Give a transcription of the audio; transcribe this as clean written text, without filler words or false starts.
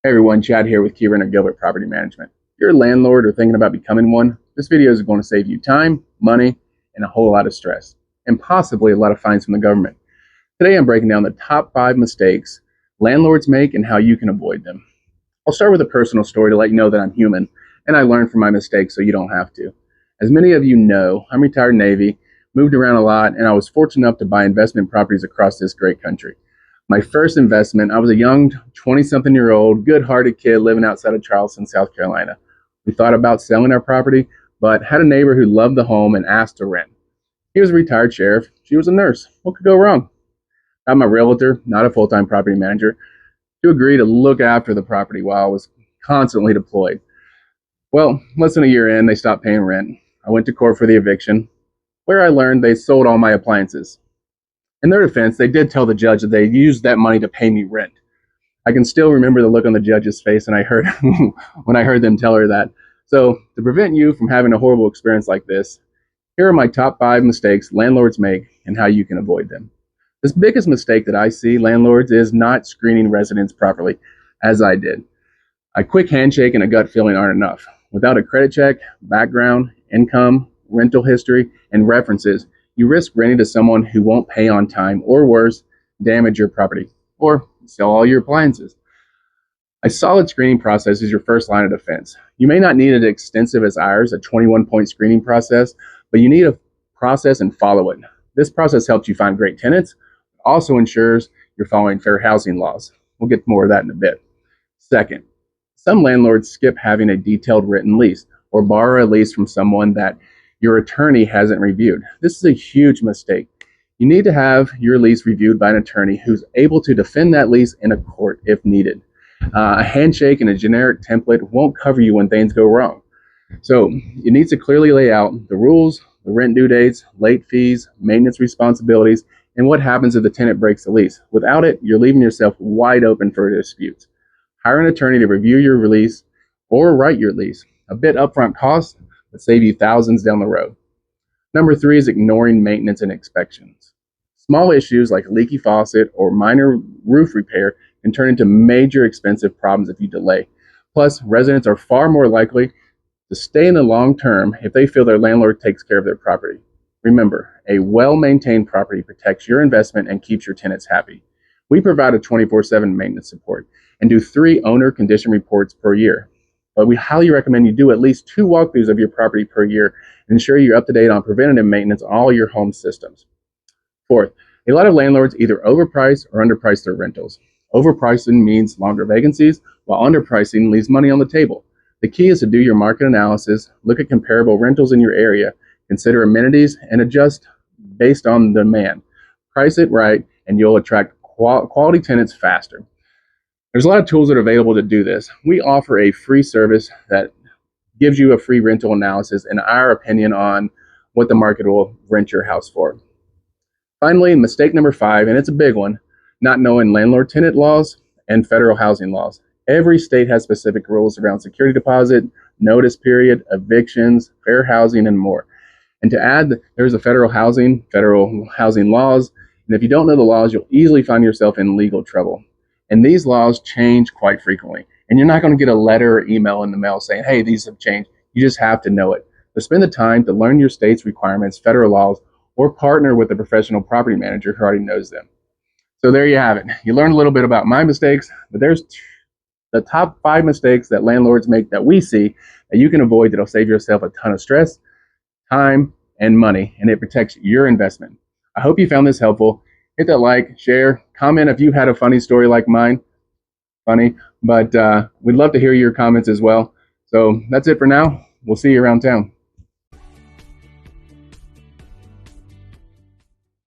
Hey everyone, Chad here with Key Renter Gilbert Property Management. If you're a landlord or thinking about becoming one, this video is going to save you time, money, and a whole lot of stress, and possibly a lot of fines from the government. Today I'm breaking down the top 5 mistakes landlords make and how you can avoid them. I'll start with a personal story to let you know that I'm human, and I learned from my mistakes so you don't have to. As many of you know, I'm retired Navy, moved around a lot, and I was fortunate enough to buy investment properties across this great country. My first investment, I was a young 20-something-year-old, good-hearted kid living outside of Charleston, South Carolina. We thought about selling our property, but had a neighbor who loved the home and asked to rent. He was a retired sheriff. She was a nurse. What could go wrong? Got my realtor, not a full-time property manager, to agree to look after the property while I was constantly deployed. Well, less than a year in, they stopped paying rent. I went to court for the eviction, where I learned they sold all my appliances. In their defense, they did tell the judge that they used that money to pay me rent. I can still remember the look on the judge's face and I heard when I heard them tell her that. So, to prevent you from having a horrible experience like this, here are my top 5 mistakes landlords make and how you can avoid them. This biggest mistake that I see landlords is not screening residents properly, as I did. A quick handshake and a gut feeling aren't enough. Without a credit check, background, income, rental history, and references, you risk renting to someone who won't pay on time, or worse, damage your property, or sell all your appliances. A solid screening process is your first line of defense. You may not need it as extensive as ours, a 21-point screening process, but you need a process and follow it. This process helps you find great tenants, also ensures you're following fair housing laws. We'll get more of that in a bit. Second, some landlords skip having a detailed written lease or borrow a lease from someone that your attorney hasn't reviewed. This is a huge mistake. You need to have your lease reviewed by an attorney who's able to defend that lease in a court if needed. A handshake and a generic template won't cover you when things go wrong. So you need to clearly lay out the rules, the rent due dates, late fees, maintenance responsibilities, and what happens if the tenant breaks the lease. Without it, you're leaving yourself wide open for disputes. Hire an attorney to review your release or write your lease. A bit upfront cost, but save you thousands down the road. Number 3 is ignoring maintenance and inspections. Small issues like a leaky faucet or minor roof repair can turn into major expensive problems if you delay. Plus, residents are far more likely to stay in the long term if they feel their landlord takes care of their property. Remember, a well-maintained property protects your investment and keeps your tenants happy. We provide a 24/7 maintenance support and do 3 owner condition reports per year. But we highly recommend you do at least 2 walkthroughs of your property per year and ensure you're up to date on preventative maintenance on all your home systems. Fourth, a lot of landlords either overprice or underprice their rentals. Overpricing means longer vacancies, while underpricing leaves money on the table. The key is to do your market analysis, look at comparable rentals in your area, consider amenities, and adjust based on demand. Price it right, and you'll attract quality tenants faster. There's a lot of tools that are available to do this. We offer a free service that gives you a free rental analysis and our opinion on what the market will rent your house for. Finally, mistake number 5, and it's a big one, not knowing landlord-tenant laws and federal housing laws. Every state has specific rules around security deposit, notice period, evictions, fair housing, and more. And to add, there's a federal housing laws, and if you don't know the laws, you'll easily find yourself in legal trouble. And these laws change quite frequently. And you're not going to get a letter or email in the mail saying, hey, these have changed. You just have to know it. So spend the time to learn your state's requirements, federal laws, or partner with a professional property manager who already knows them. So there you have it. You learned a little bit about my mistakes, but there's the top 5 mistakes that landlords make that we see that you can avoid that'll save yourself a ton of stress, time, and money, and it protects your investment. I hope you found this helpful. Hit that like, share, comment if you had a funny story like mine. Funny, but we'd love to hear your comments as well. So that's it for now. We'll see you around town.